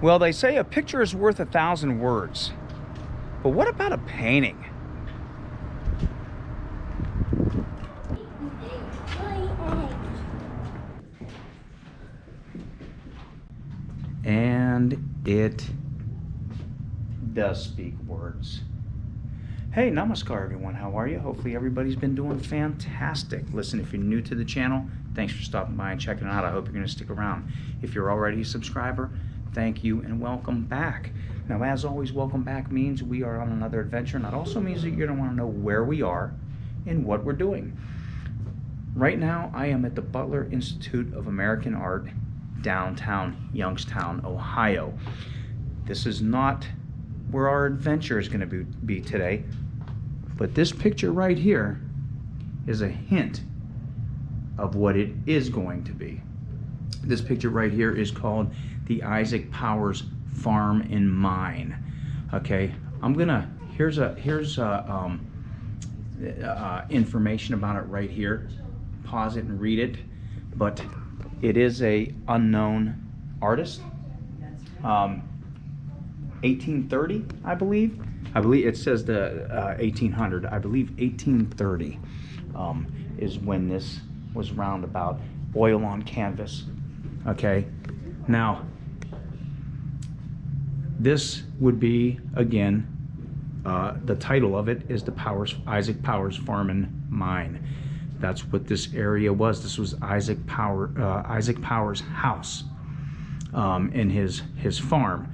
Well, they say a picture is worth 1,000 words. But what about a painting? And it does speak words. Hey, namaskar everyone, how are you? Hopefully everybody's been doing fantastic. Listen, if you're new to the channel, thanks for stopping by and checking it out. I hope you're gonna stick around. If you're already a subscriber, thank you and welcome back. Now, as always, welcome back means we are on another adventure, and that also means that you're gonna wanna know where we are and what we're doing. Right now, I am at the Butler Institute of American Art, downtown Youngstown, Ohio. This is not where our adventure is gonna be today, but this picture right here is a hint of what it is going to be. This picture right here is called the Isaac Powers Farm and Mine. Okay, here's information about it right here. Pause it and read it. But it is a unknown artist. 1830, I believe it says the 1800. I believe 1830 is when this was roundabout. Oil on canvas. Okay, now this would be, again, the title of it is the Isaac Powers Farm and Mine. That's what this area was. This was Isaac Powers' house and his farm.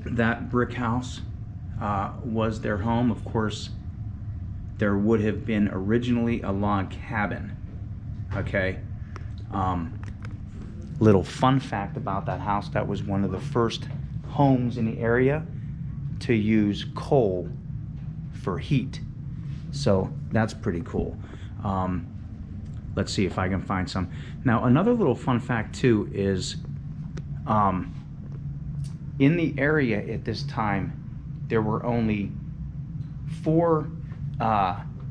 That brick house was their home. Of course, there would have been originally a log cabin. Okay. Little fun fact about that house: that was one of the first homes in the area to use coal for heat. So that's pretty cool. Let's see if I can find some. Now, another little fun fact too is in the area at this time, there were only 4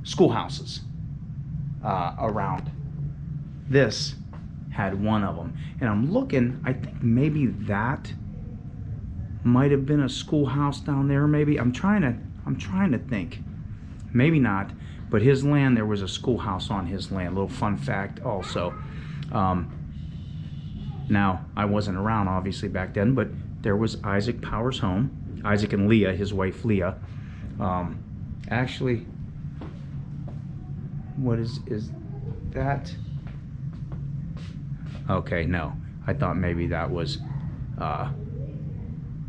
schoolhouses around. This had one of them, and I'm looking. I think maybe that might have been a schoolhouse down there. Maybe I'm trying to think. Maybe not, but his land, there was a schoolhouse on his land. Little fun fact also. Now, I wasn't around obviously back then, but there was Isaac Powers' home. Isaac and Leah, his wife Leah. Actually, what is that? Okay, no, I thought maybe that was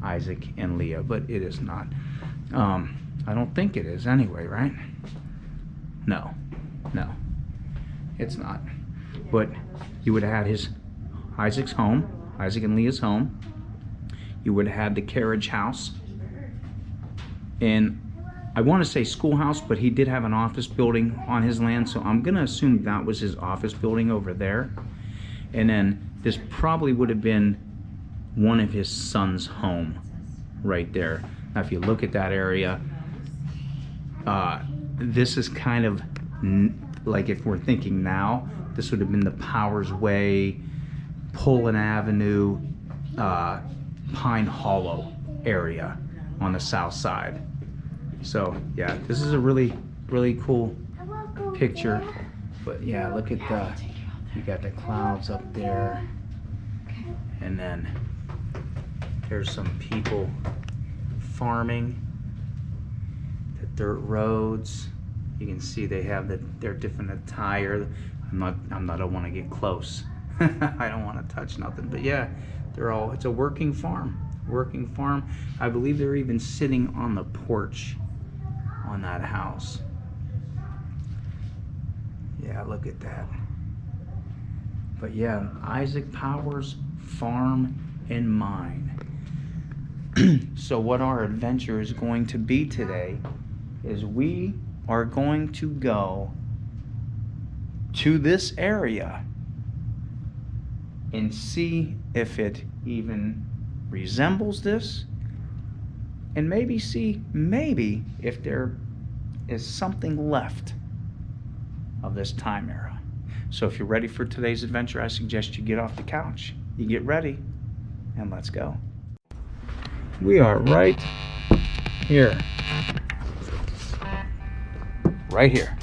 Isaac and Leah, but it is not. I don't think it is anyway, right? No, it's not. But you would have had Isaac's home, Isaac and Leah's home. You would have had the carriage house, and I want to say schoolhouse, but he did have an office building on his land, so I'm gonna assume that was his office building over there. And then this probably would have been one of his son's home right there. Now, if you look at that area, this is kind of like, if we're thinking now, this would have been the Powers Way, Pullen Avenue, Pine Hollow area on the south side. So yeah, this is a really cool picture. But yeah, look at you got the clouds up there, and then there's some people farming. The dirt roads, you can see they have their different attire. I don't want to get close. I don't want to touch nothing, but yeah, it's a working farm. I believe they're even sitting on the porch on that house. Yeah, look at that. But yeah, Isaac Powers Farm and Mine. So what our adventure is going to be today is we are going to go to this area and see if it even resembles this, and maybe see if there is something left of this time era. So if you're ready for today's adventure, I suggest you get off the couch, you get ready, and let's go. We are right here. Right here.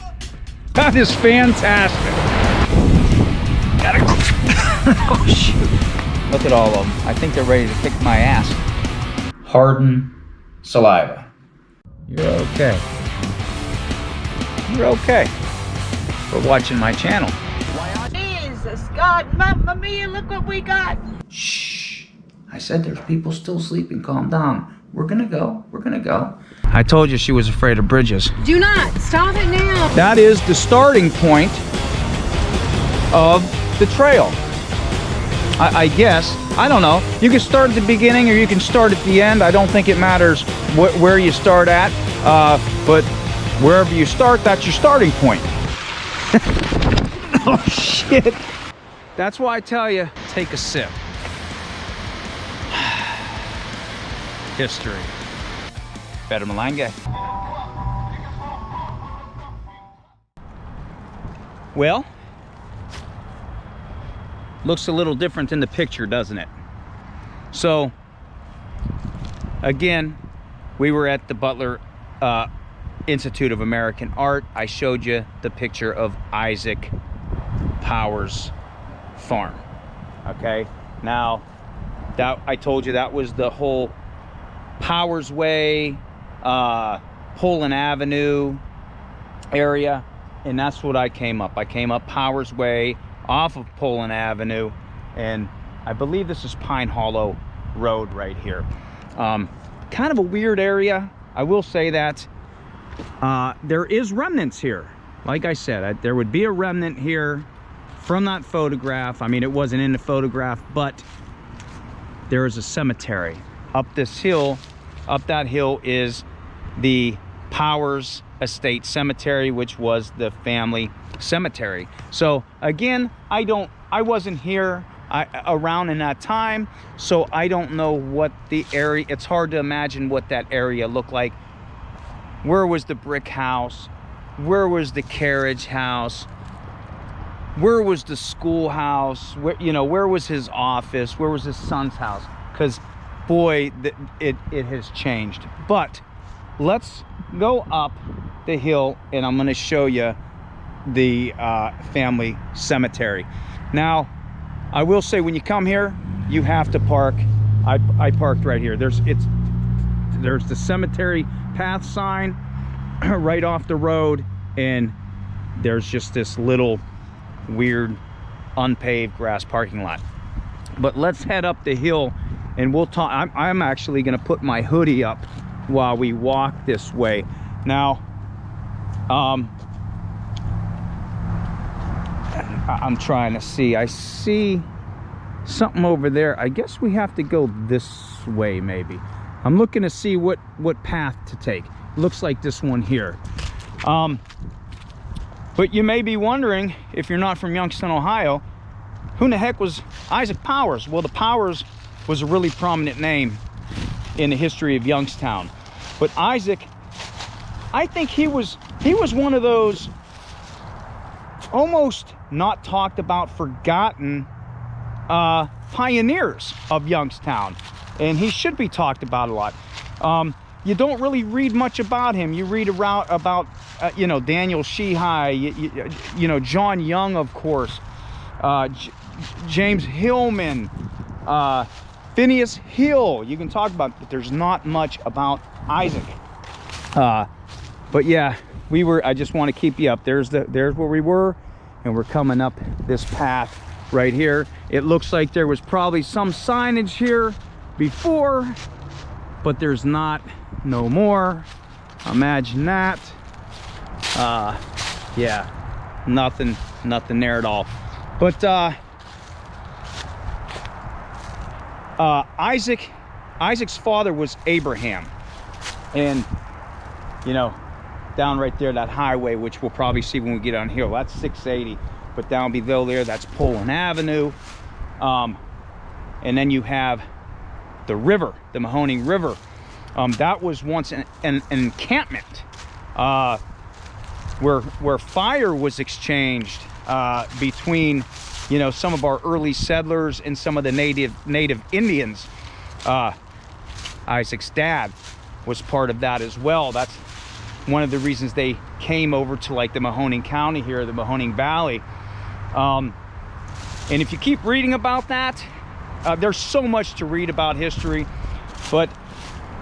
That is fantastic. Gotta go. Oh, shoot. Look at all of them. I think they're ready to kick my ass. Harden saliva. You're okay. You're okay for watching my channel. Jesus, God, Mamma Mia, look what we got. Shh. I said there's people still sleeping. Calm down. We're gonna go. We're gonna go. I told you she was afraid of bridges. Do not. Stop it now. That is the starting point of the trail. I guess. I don't know. You can start at the beginning or you can start at the end. I don't think it matters where you start at. But wherever you start, that's your starting point. Oh, shit. That's why I tell you, take a sip. History. Better Malanga. Well, looks a little different in the picture, doesn't it? So, again, we were at the Butler Institute of American Art. I showed you the picture of Isaac Powers' farm. Okay, now that I told you that was the whole Powers Way, Pullen Avenue area, and that's what I came up. I came up Powers Way off of Pullen Avenue, and I believe this is Pine Hollow Road right here. Kind of a weird area, I will say that. There is remnants here. Like I said, there would be a remnant here from that photograph. I mean, it wasn't in the photograph, but there is a cemetery up this hill. Up that hill is the Powers Estate Cemetery, which was the family cemetery. So again, I wasn't here around in that time, so I don't know what the area, it's hard to imagine what that area looked like. Where was the brick house? Where was the carriage house? Where was the schoolhouse? Where was his office? Where was his son's house? Because boy, it has changed. But let's go up the hill and I'm going to show you the family cemetery. Now, I will say when you come here, you have to park. I parked right here. There's the cemetery path sign right off the road, and there's just this little weird unpaved grass parking lot. But let's head up the hill and we'll talk. I'm actually going to put my hoodie up while we walk this way. Now, I'm trying to see. I see something over there. I guess we have to go this way, maybe. I'm looking to see what path to take. Looks like this one here. But you may be wondering, if you're not from Youngstown, Ohio, who in the heck was Isaac Powers? Well, the Powers was a really prominent name in the history of Youngstown. But Isaac, I think he was one of those almost not talked about, forgotten pioneers of Youngstown, and he should be talked about a lot. You don't really read much about him. You read about Daniel Sheehy, John Young, of course, James Hillman, Phineas Hill. You can talk about, but there's not much about Isaac. But yeah, I just want to keep you up. There's where we were, and we're coming up this path right here. It looks like there was probably some signage here before, but there's no more. Imagine that. Yeah, nothing there at all. But Isaac's father was Abraham, and down right there, that highway, which we'll probably see when we get on here, that's 680. But down below there, that's Pullen Avenue. And then you have the river, the Mahoning River. That was once an encampment where fire was exchanged between you know, some of our early settlers and some of the native Indians. Isaac's dad was part of that as well. That's one of the reasons they came over to like the Mahoning County here, the Mahoning Valley. And if you keep reading about that, there's so much to read about history, but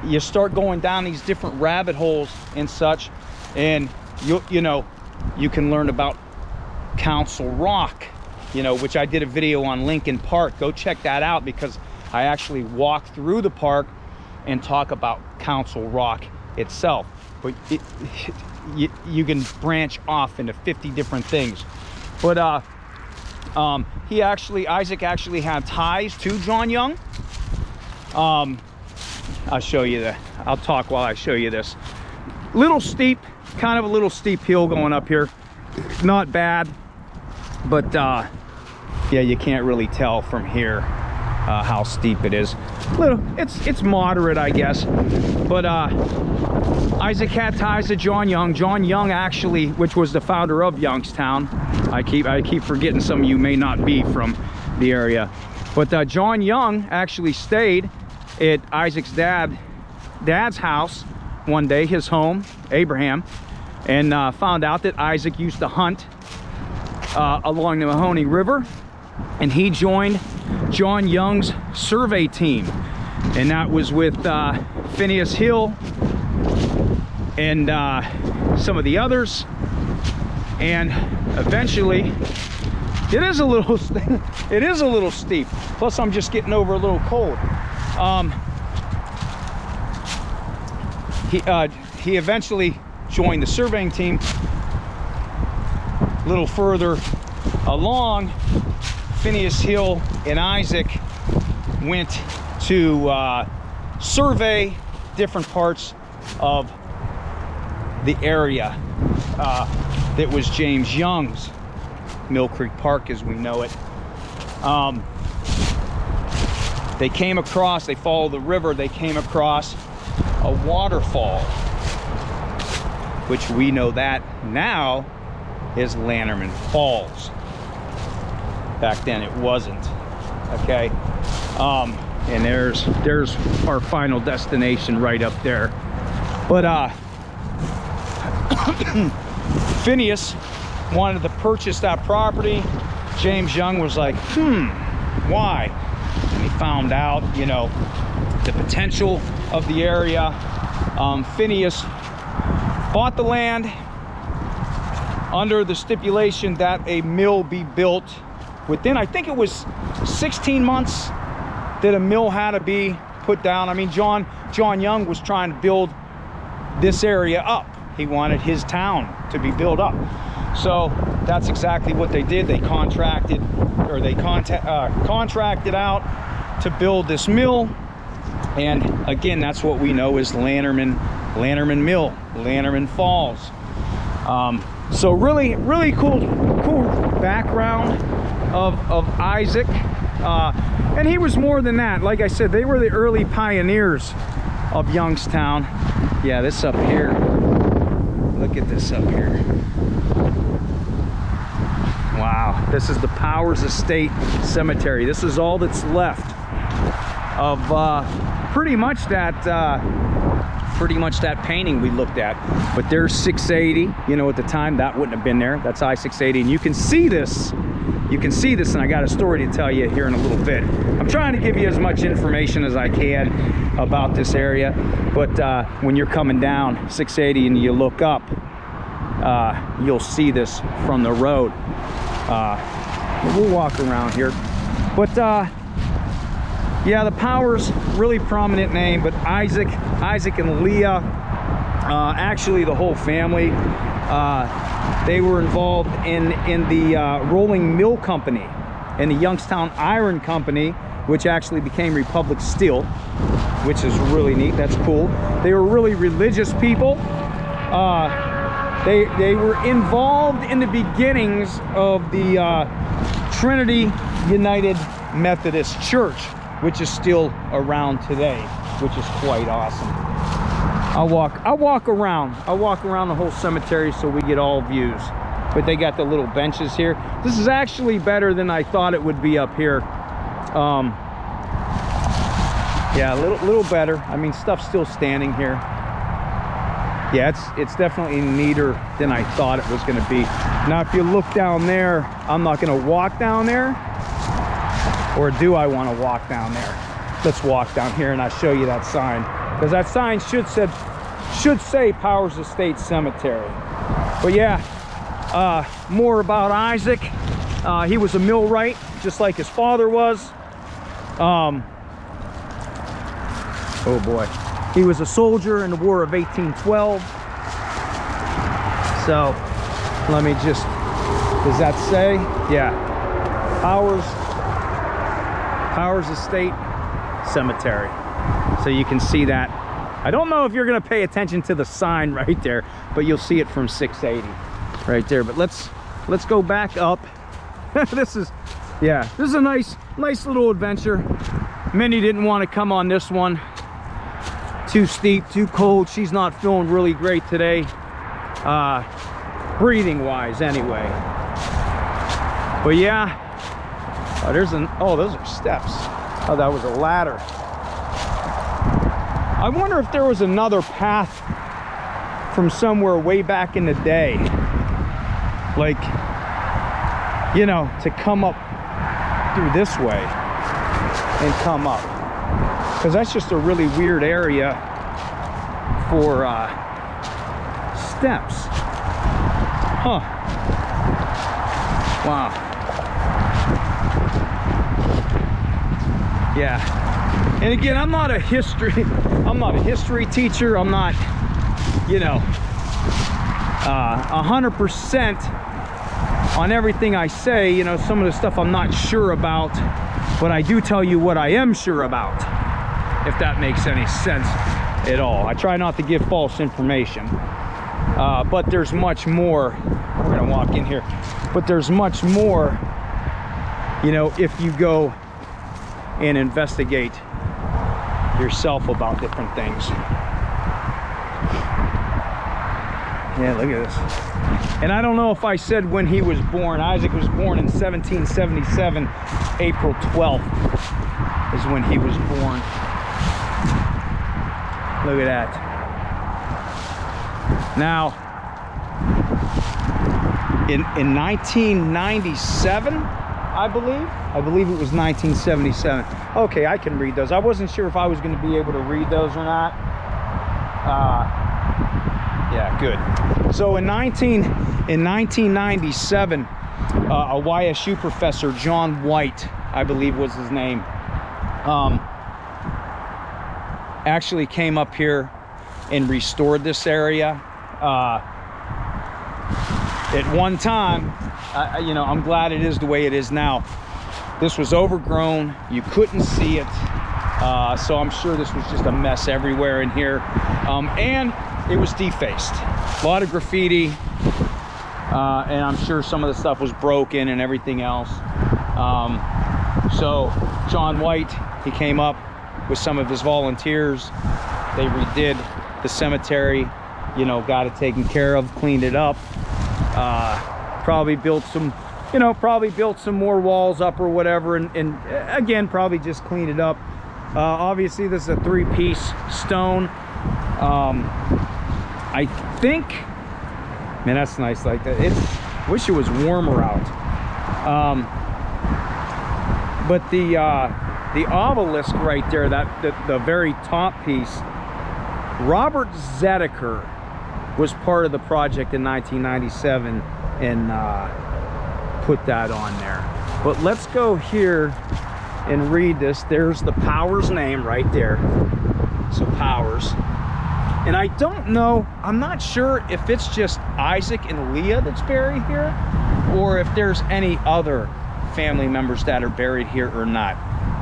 you start going down these different rabbit holes and such, and you know, you can learn about Council Rock, you know, which I did a video on Lincoln Park. Go check that out, because I actually walk through the park and talk about Council Rock itself. But you can branch off into 50 different things. But Isaac actually had ties to John Young. I'll show you I'll talk while I show you this. Little steep, kind of a little steep hill going up here. Not bad, but yeah, you can't really tell from here how steep it is. It's moderate, I guess. But Isaac had ties to John Young. John Young actually, which was the founder of Youngstown. I keep forgetting some of you may not be from the area. But John Young actually stayed at Isaac's dad's house one day, his home, Abraham, and found out that Isaac used to hunt along the Mahoning River, and he joined John Young's survey team, and that was with Phineas Hill and some of the others. And eventually, it is a little steep. Plus, I'm just getting over a little cold. He eventually joined the surveying team. A little further along, Phineas Hill and Isaac went to survey different parts of the area that was James Young's, Mill Creek Park as we know it. They followed the river, they came across a waterfall, which we know that now is Lanterman Falls. Back then it wasn't, okay? And there's our final destination right up there. But Phineas wanted to purchase that property. James Young was like, why? And he found out, you know, the potential of the area. Phineas bought the land under the stipulation that a mill be built within, I think it was 16 months that a mill had to be put down. I mean, John Young was trying to build this area up. He wanted his town to be built up. So that's exactly what they did. They contracted out to build this mill. And again, that's what we know as Lanterman Mill, Lanterman Falls. So really cool background of Isaac. And he was more than that. Like I said, they were the early pioneers of Youngstown. Yeah, this up here. Look at this up here. Wow, this is the Powers Estate Cemetery. This is all that's left of pretty much that painting we looked at. But there's 680. You know, at the time that wouldn't have been there. That's I-680, and you can see this. You can see this, and I got a story to tell you here in a little bit. I'm trying to give you as much information as I can about this area, but when you're coming down 680 and you look up, you'll see this from the road. We'll walk around here, but yeah, the Powers, really prominent name, but Isaac and Leah, actually the whole family, they were involved in the rolling mill company and the Youngstown Iron Company, which actually became Republic Steel, which is really neat. That's cool. They were really religious people. They were involved in the beginnings of the Trinity United Methodist Church, which is still around today, which is quite awesome. I'll walk around the whole cemetery so we get all views. but they got the little benches here. This is actually better than I thought it would be up here. Yeah, a little better. I mean, stuff's still standing here. Yeah, it's definitely neater than I thought it was going to be. Now, if you look down there, I'm not going to walk down there, or do I want to walk down there? Let's walk down here and I'll show you that sign, because that sign should say Powers Estate Cemetery. But yeah, more about Isaac. He was a millwright, just like his father was. Oh boy. He was a soldier in the War of 1812. So, let me just, does that say? Yeah. Powers Estate Cemetery. So you can see that. I don't know if you're going to pay attention to the sign right there, but you'll see it from 680 right there. But let's go back up. This is a nice little adventure. Minnie didn't want to come on this one. Too steep, too cold. She's not feeling really great today, breathing wise anyway. But yeah, those are steps. Oh, that was a ladder. I wonder if there was another path from somewhere way back in the day, like, you know, to come up through this way and come up, because that's just a really weird area for steps. Huh. Wow. Yeah. And again, I'm not a history teacher. I'm not, you know, 100% on everything I say. You know, some of the stuff I'm not sure about, but I do tell you what I am sure about, if that makes any sense at all. I try not to give false information, but there's much more. We're gonna walk in here, but there's much more, you know, if you go and investigate yourself about different things. Yeah, look at this. And I don't know if I said when he was born. Isaac was born in 1777, April 12th is when he was born. Look at that. Now, in 1997, I believe it was 1977. Okay, I can read those. I wasn't sure if I was going to be able to read those or not. Yeah, good. So in 1997, a YSU professor, John White, I believe was his name, actually came up here and restored this area. At one time, you know, I'm glad it is the way it is now. This was overgrown. You couldn't see it. So I'm sure this was just a mess everywhere in here. And it was defaced. A lot of graffiti. And I'm sure some of the stuff was broken and everything else. So John White, he came up with some of his volunteers. They redid the cemetery, you know, got it taken care of, cleaned it up. Probably built some, you know, built some more walls up or whatever, and again, probably just cleaned it up. Obviously, this is a three-piece stone. I think, man, that's nice like that. Wish it was warmer out. But the obelisk right there, the very top piece, Robert Zedeker was part of the project in 1997 and put that on there. But let's go here and read this. There's the Powers name right there. So Powers. And I don't know, I'm not sure if it's just Isaac and Leah that's buried here, or if there's any other family members that are buried here or not.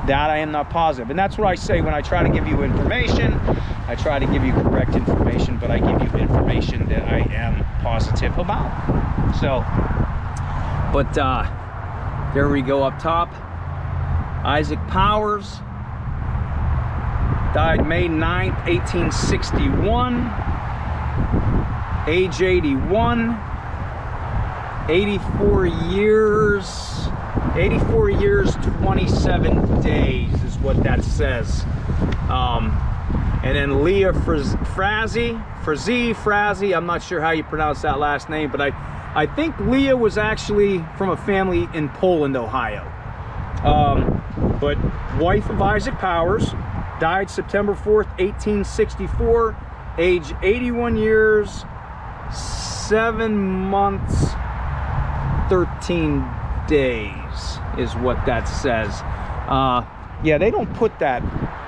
That I am not positive. And that's what I say when I try to give you information. I try to give you correct information, but I give you information that I am positive about. So, but there we go up top. Isaac Powers died May 9th, 1861, age 81. 84 years, 27 days is what that says. And then Leah Frazee, I'm not sure how you pronounce that last name, but I think Leah was actually from a family in Poland, Ohio. But wife of Isaac Powers, died September 4th, 1864, age 81 years, 7 months, 13 days is what that says. Yeah, they don't put that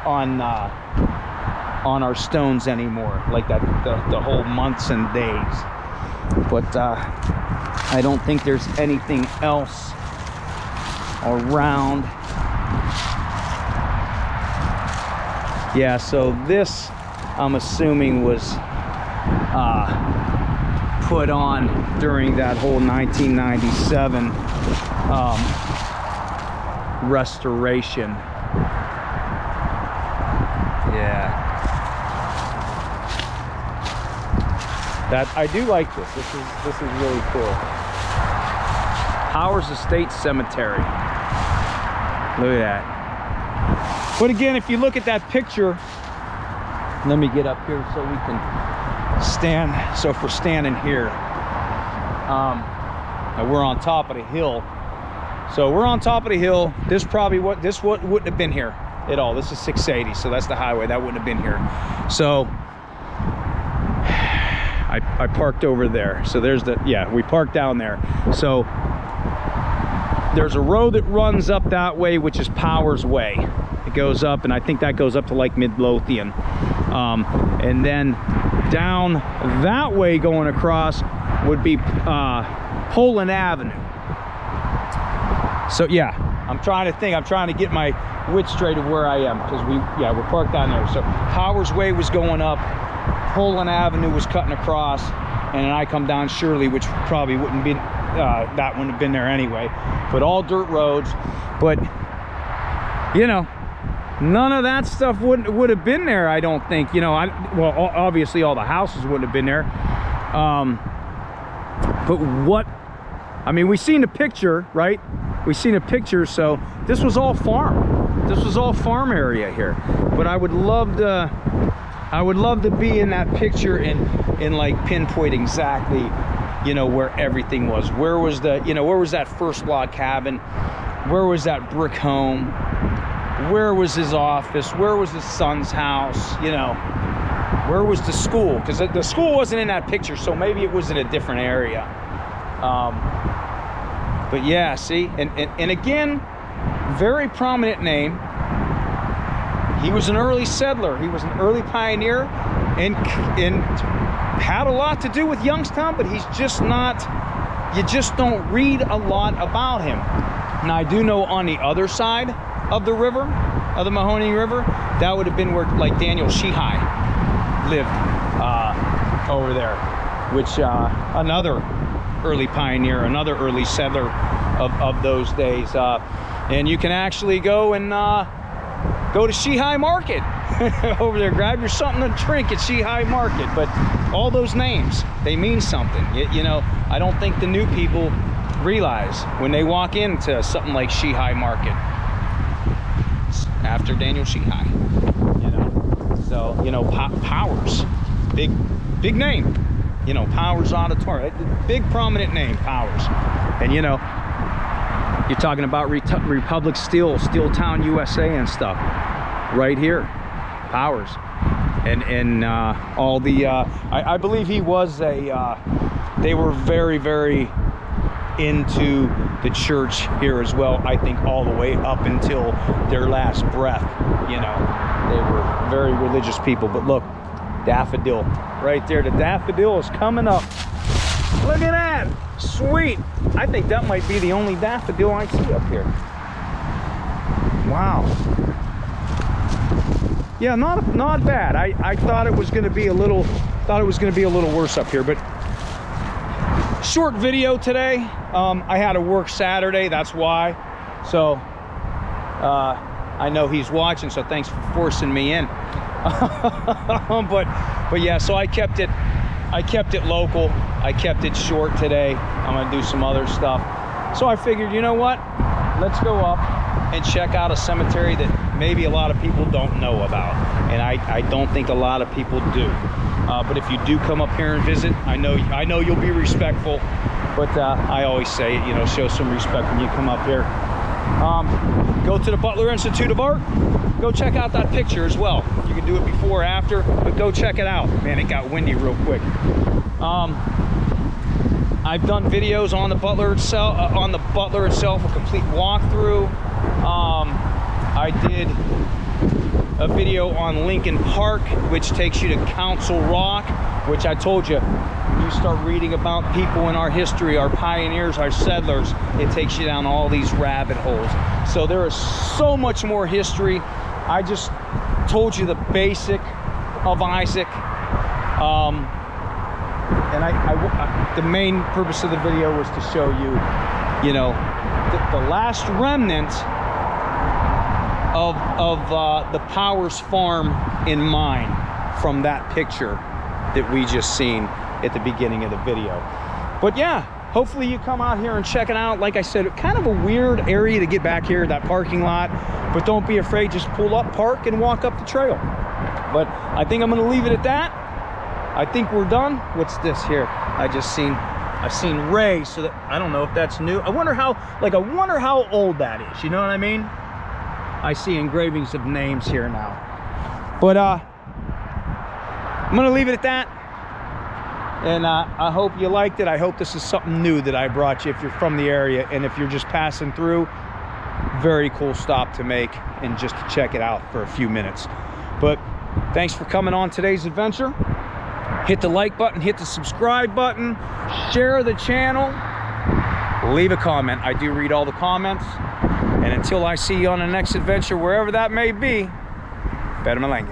on our stones anymore, like that, the whole months and days. But I don't think there's anything else around. Yeah, so this, I'm assuming, was put on during that whole 1997 restoration. Yeah, that I do like this. This is really cool. Powers Estate Cemetery. Look at that. But again, if you look at that picture, let me get up here so we can stand. So if we're standing here, and we're on top of the hill. So we're on top of the hill. This wouldn't have been here at all. This is 680, so that's the highway. That wouldn't have been here. So I parked over there. So there's we parked down there. So there's a road that runs up that way, which is Powers Way. It goes up, and I think that goes up to like Midlothian. And then down that way going across would be Poland Avenue. So yeah, I'm trying to think. I'm trying to get my wits straight of where I am, because we're parked down there. So Powers Way was going up, Poland Avenue was cutting across, and then I come down Shirley, which probably wouldn't be that wouldn't have been there anyway. But all dirt roads. But you know, none of that stuff would have been there, I don't think. You know, well, obviously all the houses wouldn't have been there. But what, I mean, we seen the picture, right? We seen a picture, so this was all farm. This was all farm area here. But I would love to be in that picture and like pinpoint exactly, you know, where everything was. Where was where was that first log cabin? Where was that brick home? Where was his office? Where was his son's house? You know, where was the school? Because the school wasn't in that picture, so maybe it was in a different area. But yeah, see, and again, very prominent name. He was an early settler. He was an early pioneer, and had a lot to do with Youngstown, but he's just not, you just don't read a lot about him. Now, I do know on the other side of the river, of the Mahoning River, that would have been where like Daniel Sheehy lived over there, which another early pioneer, another early settler of those days. And you can actually go and go to Sheehy Market over there, grab your something to drink at Sheehy Market. But all those names, they mean something. You know, I don't think the new people realize when they walk into something like Sheehy Market, after Daniel Sheehy, you know. So, you know, Powers, big name, you know, Powers Auditorium, big prominent name, Powers. And you know, you're talking about Republic Steel, Steel Town, USA and stuff, right here, Powers. And all the, I believe he was they were very, very into the church here as well. I think all the way up until their last breath, you know, they were very religious people. But look, daffodil right there. The daffodil is coming up. Look at that, sweet. I think that might be the only daffodil I see up here. Wow. Yeah, not bad. I thought it was going to be a little worse up here, but short video today. I had to work Saturday, that's why. So I know he's watching, so thanks for forcing me in. but yeah, so I kept it I kept it local. I kept it short today. I'm gonna do some other stuff. So I figured, you know what? Let's go up and check out a cemetery that maybe a lot of people don't know about. And I don't think a lot of people do. But if you do come up here and visit, I know you'll be respectful. But I always say it, you know, show some respect when you come up here. Go to the Butler Institute of Art. Go check out that picture as well. You can do it before or after, but go check it out. Man, it got windy real quick. I've done videos on the Butler itself, a complete walkthrough. I did a video on Lincoln Park, which takes you to Council Rock, which I told you, you start reading about people in our history, our pioneers, our settlers, it takes you down all these rabbit holes. So there is so much more history. I just told you the basic of Isaac. And the main purpose of the video was to show you, you know, the last remnant of the Powers farm in mine from that picture that we just seen at the beginning of the video. But yeah, hopefully you come out here and check it out. Like I said, kind of a weird area to get back here, that parking lot, but don't be afraid, just pull up, park, and walk up the trail. But I think I'm gonna leave it at that. I think we're done. What's this here? I've seen Ray, so that, I don't know if that's new. I wonder how old that is, you know what I mean? I see engravings of names here now. But I'm gonna leave it at that. And I hope you liked it. I hope this is something new that I brought you if you're from the area, and if you're just passing through, very cool stop to make and just to check it out for a few minutes. But thanks for coming on today's adventure. Hit the like button, hit the subscribe button, share the channel, leave a comment. I do read all the comments. And until I see you on the next adventure, wherever that may be, Better Malenge.